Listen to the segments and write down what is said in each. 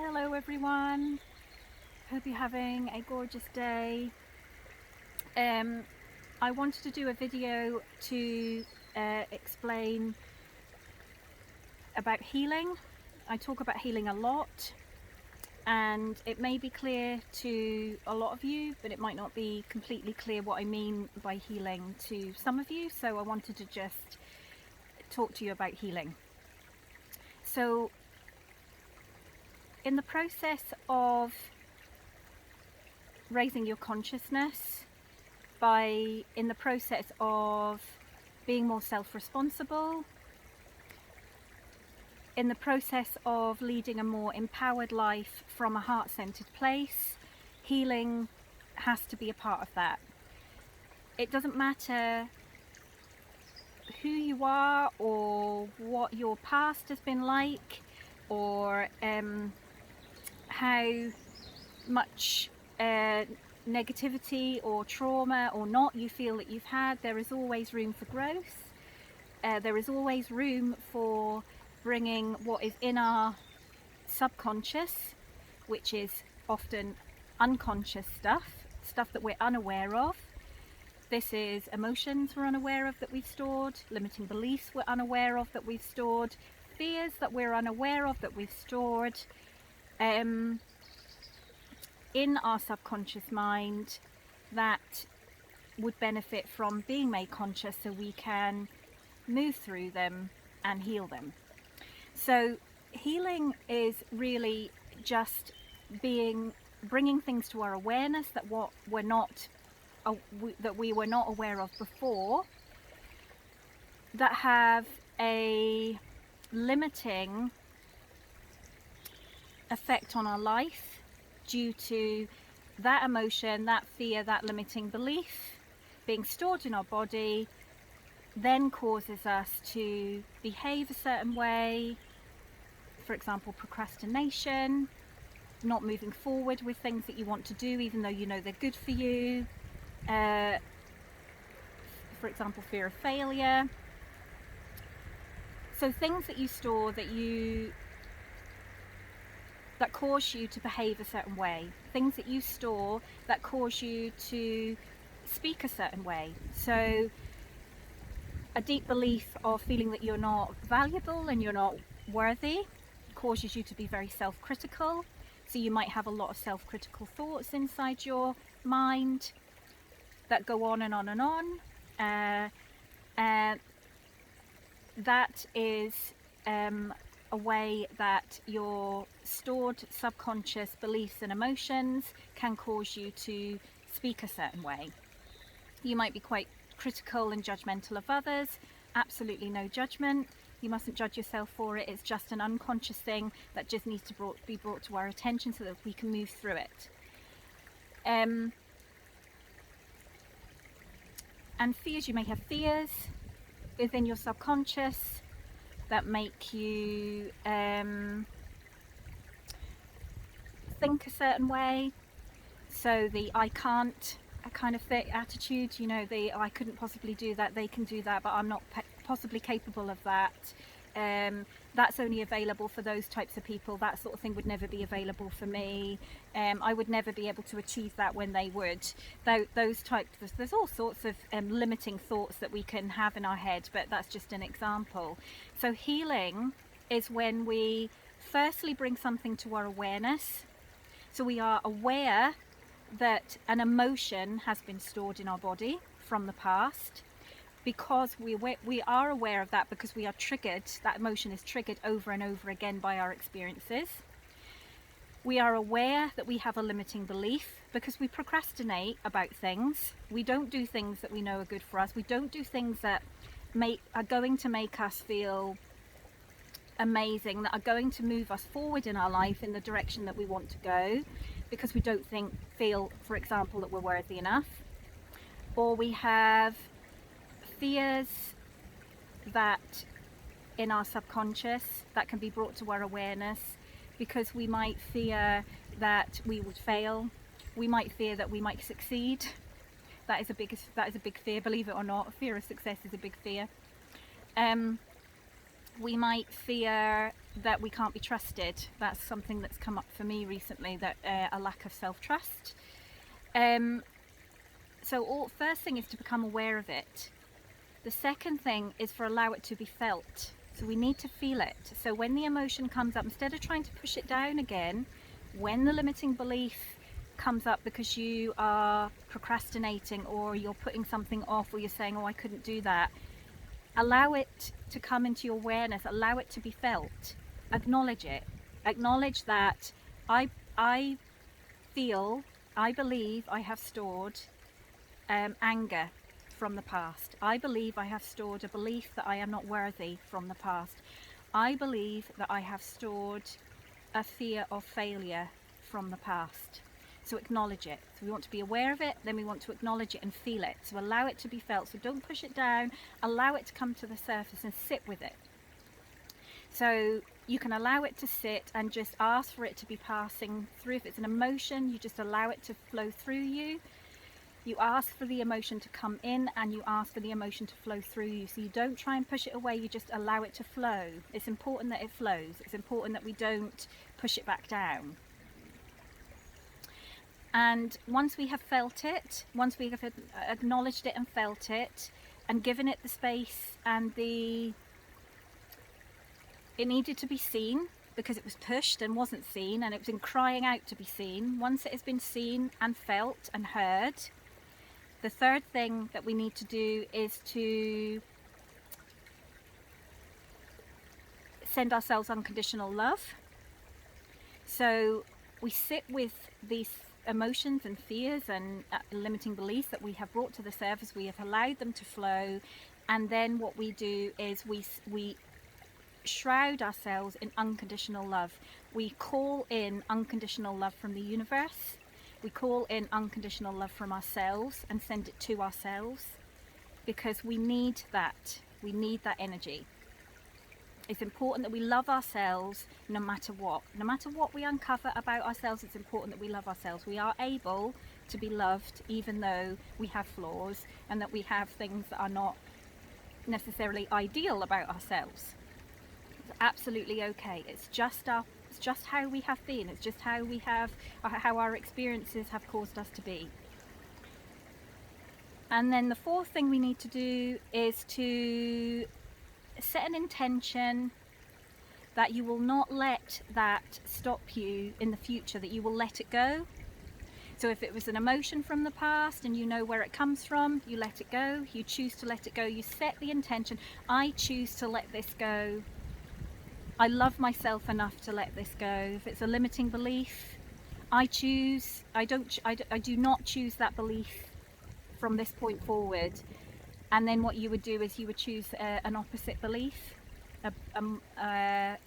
Hello everyone, hope you're having a gorgeous day. I wanted to do a video to explain about healing. I talk about healing a lot and it may be clear to a lot of you, but it might not be completely clear what I mean by healing to some of you, so I wanted to just talk to you about healing. So in the process of raising your consciousness, in the process of being more self-responsible, in the process of leading a more empowered life from a heart-centered place, healing has to be a part of that. It doesn't matter who you are or what your past has been like, or how much negativity or trauma or not you feel that you've had. There is always room for growth. There is always room for bringing what is in our subconscious, which is often unconscious stuff that we're unaware of. This is emotions we're unaware of that we've stored, limiting beliefs we're unaware of that we've stored, fears that we're unaware of that we've stored in our subconscious mind that would benefit from being made conscious, so we can move through them and heal them. So healing is really just bringing things to our awareness that we were not aware of before, that have a limiting effect on our life due to that emotion, that fear, that limiting belief being stored in our body, then causes us to behave a certain way. For example, procrastination, not moving forward with things that you want to do even though you know they're good for you. For example, fear of failure. So things that you store that cause you to behave a certain way, things that you store that cause you to speak a certain way. So a deep belief of feeling that you're not valuable and you're not worthy causes you to be very self-critical. So you might have a lot of self-critical thoughts inside your mind that go on and on and on. That is a way that your stored subconscious beliefs and emotions can cause you to speak a certain way. You might be quite critical and judgmental of others. Absolutely no judgment. You mustn't judge yourself for it. It's just an unconscious thing that just needs to be brought to our attention so that we can move through it. And fears, you may have fears within your subconscious that make you think a certain way. So the I can't kind of attitude, you know, I couldn't possibly do that, they can do that, but I'm not possibly capable of that. That's only available for those types of people. That sort of thing would never be available for me. I would never be able to achieve that when they would. Those types, there's all sorts of limiting thoughts that we can have in our head, but that's just an example. So healing is when we firstly bring something to our awareness. So we are aware that an emotion has been stored in our body from the past. Because we are aware of that, because we are triggered, that emotion is triggered over and over again by our experiences. We are aware that we have a limiting belief because we procrastinate about things. We don't do things that we know are good for us. We don't do things that are going to make us feel amazing, that are going to move us forward in our life in the direction that we want to go, because we don't feel, for example, that we're worthy enough. Or we have fears that in our subconscious that can be brought to our awareness, because we might fear that we would fail. We might fear that we might succeed. That is a big fear, believe it or not. Fear of success is a big fear. we might fear that we can't be trusted. That's something that's come up for me recently, that a lack of self-trust. So first thing is to become aware of it. The second thing is for allow it to be felt. So we need to feel it. So when the emotion comes up, instead of trying to push it down again, when the limiting belief comes up because you are procrastinating or you're putting something off or you're saying, oh, I couldn't do that, allow it to come into your awareness, allow it to be felt, acknowledge it, acknowledge that I feel, I believe I have stored anger from the past. I believe I have stored a belief that I am not worthy from the past. I believe that I have stored a fear of failure from the past. So acknowledge it. So we want to be aware of it, then we want to acknowledge it and feel it. So allow it to be felt. So don't push it down, allow it to come to the surface and sit with it. So you can allow it to sit and just ask for it to be passing through. If it's an emotion, you just allow it to flow through you. You ask for the emotion to come in and you ask for the emotion to flow through you. So you don't try and push it away, you just allow it to flow. It's important that it flows. It's important that we don't push it back down. And once we have felt it, once we have acknowledged it and felt it and given it the space and it needed to be seen because it was pushed and wasn't seen and it was in crying out to be seen. Once it has been seen and felt and heard, the third thing that we need to do is to send ourselves unconditional love. So we sit with these emotions and fears and limiting beliefs that we have brought to the surface, we have allowed them to flow, and then what we do is we shroud ourselves in unconditional love. We call in unconditional love from the universe. We call in unconditional love from ourselves and send it to ourselves because we need that. We need that energy. It's important that we love ourselves no matter what. No matter what we uncover about ourselves, it's important that we love ourselves. We are able to be loved even though we have flaws and that we have things that are not necessarily ideal about ourselves. It's absolutely okay. It's just how we have been. It's just how our experiences have caused us to be. And then the fourth thing we need to do is to set an intention that you will not let that stop you in the future, that you will let it go. So if it was an emotion from the past and you know where it comes from, you let it go. You choose to let it go. You set the intention, I choose to let this go. I love myself enough to let this go. If it's a limiting belief, I do not choose that belief from this point forward. And then what you would do is you would choose an opposite belief, a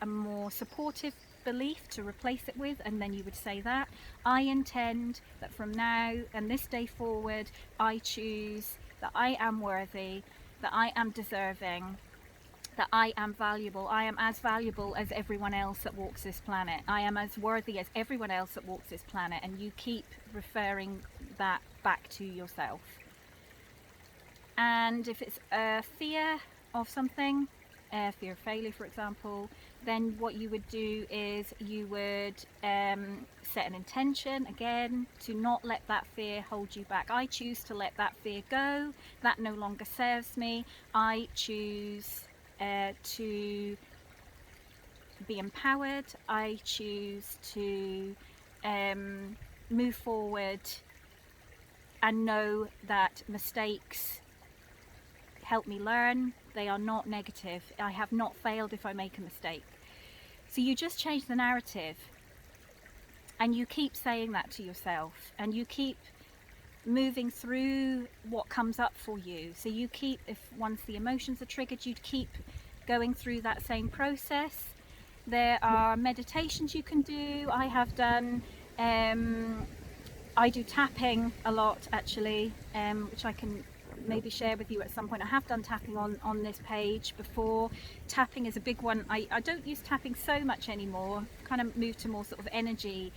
more supportive belief to replace it with, and then you would say that I intend that from now and this day forward, I choose that I am worthy, that I am deserving, that I am valuable. I am as valuable as everyone else that walks this planet. I am as worthy as everyone else that walks this planet. And you keep referring that back to yourself. And if it's a fear of something, fear of failure, for example, then what you would do is you would set an intention again to not let that fear hold you back. I choose to let that fear go. That no longer serves me. I choose to be empowered. I choose to move forward and know that mistakes help me learn. They are not negative. I have not failed if I make a mistake. So you just change the narrative and you keep saying that to yourself and you keep moving through what comes up for you. So you keep, if once the emotions are triggered, you keep going through that same process. There are meditations you can do. I have done, I do tapping a lot actually, which I can maybe share with you at some point. I have done tapping on this page before. Tapping is a big one. I don't use tapping so much anymore, kind of moved to more sort of energy,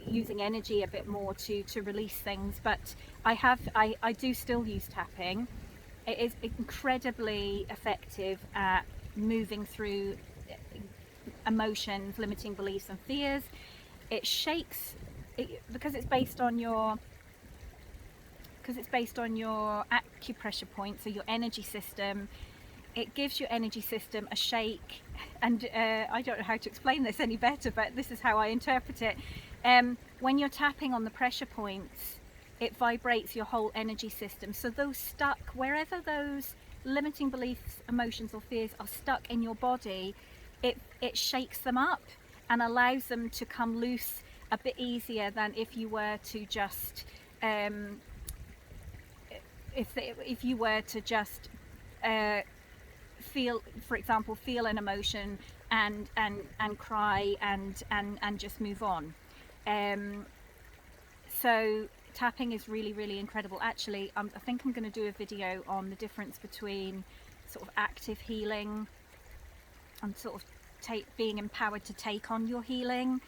using energy a bit more to release things, but I do still use tapping. It is incredibly effective at moving through emotions, limiting beliefs and fears. It shakes because it's based on your acupressure points, so your energy system. It gives your energy system a shake, and I don't know how to explain this any better, but this is how I interpret it. When you're tapping on the pressure points, it vibrates your whole energy system. So those stuck, wherever those limiting beliefs, emotions or fears are stuck in your body, it shakes them up and allows them to come loose a bit easier than if you were to just if you were to just feel, for example, feel an emotion and cry and just move on. So tapping is really, really incredible. Actually, I think I'm going to do a video on the difference between sort of active healing and sort of being empowered to take on your healing,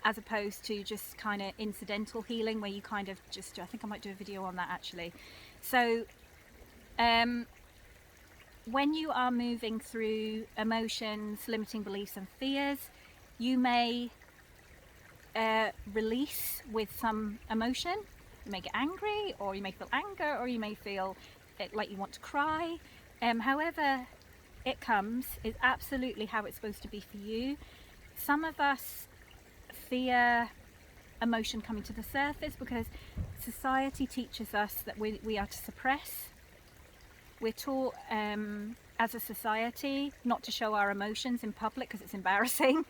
as opposed to just kind of incidental healing where you kind of just, I think I might do a video on that actually. So when you are moving through emotions, limiting beliefs and fears, you may release with some emotion. You may get angry, or you may feel anger, or you may feel like you want to cry. However it comes is absolutely how it's supposed to be for you. Some of us fear emotion coming to the surface because society teaches us that we are to suppress. We're taught as a society not to show our emotions in public because it's embarrassing.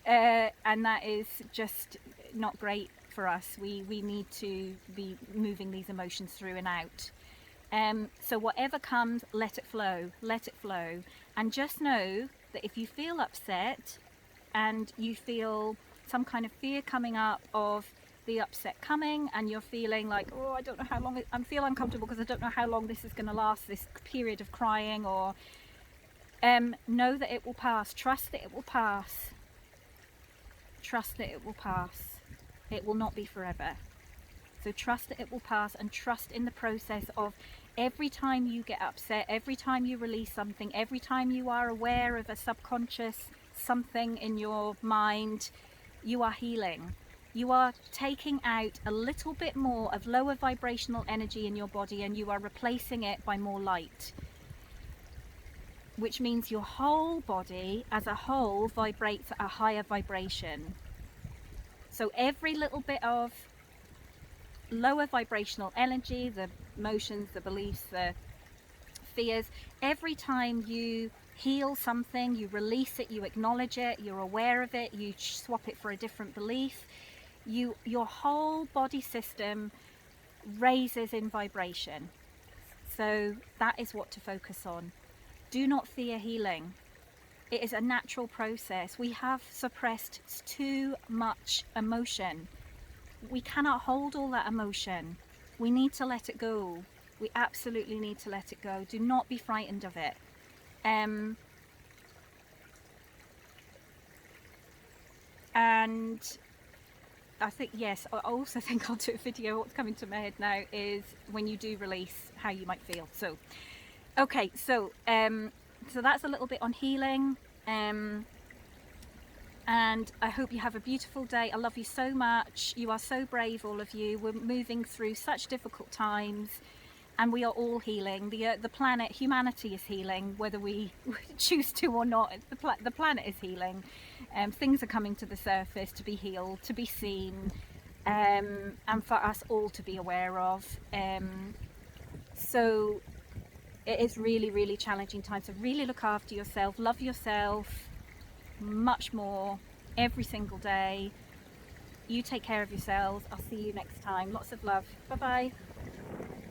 And that is just not great for us. We need to be moving these emotions through and out. So whatever comes, let it flow, and just know that if you feel upset and you feel some kind of fear coming up of the upset coming, and you're feeling like, oh, I don't know how long, I feel uncomfortable because I don't know how long this is going to last, this period of crying, or know that it will pass. Trust that it will pass. Trust that it will pass. It will not be forever. So trust that it will pass, and trust in the process of every time you get upset, every time you release something, every time you are aware of a subconscious something in your mind, you are healing. You are taking out a little bit more of lower vibrational energy in your body, and you are replacing it by more light, which means your whole body as a whole vibrates at a higher vibration. So every little bit of lower vibrational energy, the emotions, the beliefs, the fears, every time you heal something, you release it, you acknowledge it, you're aware of it, you swap it for a different belief, your whole body system raises in vibration. So that is what to focus on. Do not fear healing. It is a natural process. We have suppressed too much emotion. We cannot hold all that emotion. We need to let it go. We absolutely need to let it go. Do not be frightened of it. And I think, yes, I also think I'll do a video. What's coming to my head now is when you do release, how you might feel. So, okay, so that's a little bit on healing. And I hope you have a beautiful day. I love you so much. You are so brave, all of you. We're moving through such difficult times, and we are all healing. The planet, humanity is healing, whether we choose to or not. The planet is healing. Things are coming to the surface to be healed, to be seen, and for us all to be aware of. So it is really, really challenging times. So really look after yourself, love yourself much more every single day. You take care of yourselves. I'll see you next time. Lots of love. Bye bye.